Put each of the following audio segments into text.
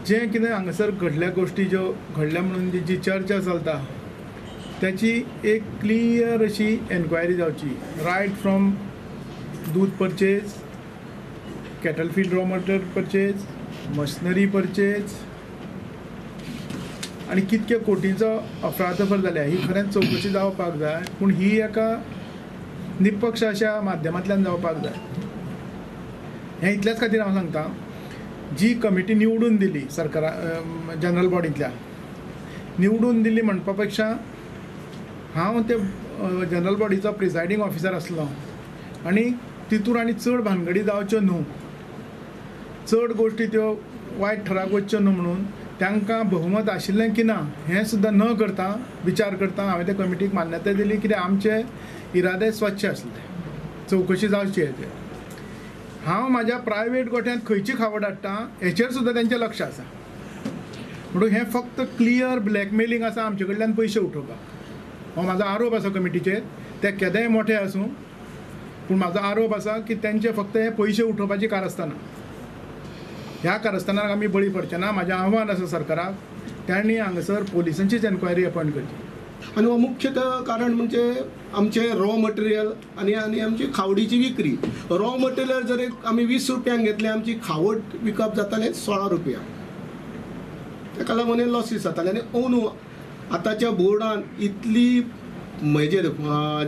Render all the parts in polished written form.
जे कितें हांगासर घडल्या गोष्टी ज्यो घडल्या म्हणून जी चर्चा चलता त्याची एक क्लियर अशी एन्क्वायरी जावची, रायट फ्रॉम दूध purchase, cattle feed raw material purchase, machinery purchase आणि कितके कोटींचो अफरातफर जाल्या ही खरेंच चवकशी जावपाक जाय, पूण ही एका निपक्ष अशा माध्यमांतल्यान जावपाक जाय. हें इतल्याच खातीर हांव सांगता, जी कमिटी निवडून दिली सरकारा जनरल बॉडींतल्या निवडून दिली म्हणपा पेक्षा हांव ते जनरल बॉडीचो प्रिसायडींग ऑफिसर आसलो आनी तितूर आनी चड भानगडी जावच्यो न्हू, चड गोश्टी त्यो वायट ठराक वच्च्यो न्हू म्हणून तांकां बहुमत आशिल्लें की ना हें सुद्दां न करता विचार करता हांवें त्या कमिटीक मान्यताय दिली, कित्याक आमचे इरादे स्वच्छ आसले, चवकशी जावची हेचेर. हांव म्हाज्या प्रायवेट गोठ्यांत खंयची खावड हाडटा हेचेर सुद्दां तेंचें लक्ष आसा. म्हणून हें फक्त क्लियर ब्लॅकमेलिंग आसा आमचे कडल्यान पयशे उठोवपाक. हो म्हाजो आरोप आसा कमिटीचेर, ते केदेंय मोठे आसूं पूण म्हाजो आरोप आसा की तेंचे फक्त हे पयशे उठोवपाची कारस्थाना. ह्या कारस्थानाक आमी बळी पडचे ना. म्हाजें आव्हान आसा सरकाराक, त्यांनी हांगासर पोलिसांचीच एन्क्वायरी अपॉयंट करची. आणि मुख्यतः कारण म्हणजे आमचे रॉ मटेरियल आणि आमची खावडीची विक्री. रॉ मटेरियल जर आमी 20 रुपयांक घेतले, आमची खावड विकप जाताले 16 रुपया. ताका लागून लॉसीस जाताले. आनी अंदू आतांच्या बोर्डान इतली म्हणजे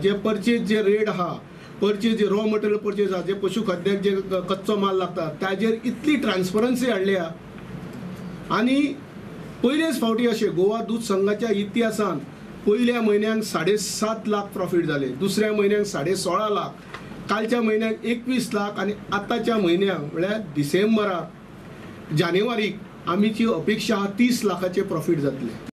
जे परचेज जे रेट आहा, परचेज जे रॉ मटेरियल परचेज आहा, जे पशुखाद्याक जे कच्चो माल लागता ताजेर इतली ट्रान्सपरन्सी हाडल्या. आनी पयलेच फावटी अशें गोवा दूध संघाच्या इतिहासान पहिल्या म्हयन्याक 7.5 लाख प्रॉफिट जाले, दुसऱ्या म्हयन्याक 16.5 लाख, कालच्या म्हयन्याक 21 लाख आणि आताच्या म्हयन्याक म्हळ्यार डिसेंबराक जानेवारीक आमची अपेक्षा 30 लाखाचे प्रॉफिट जातले.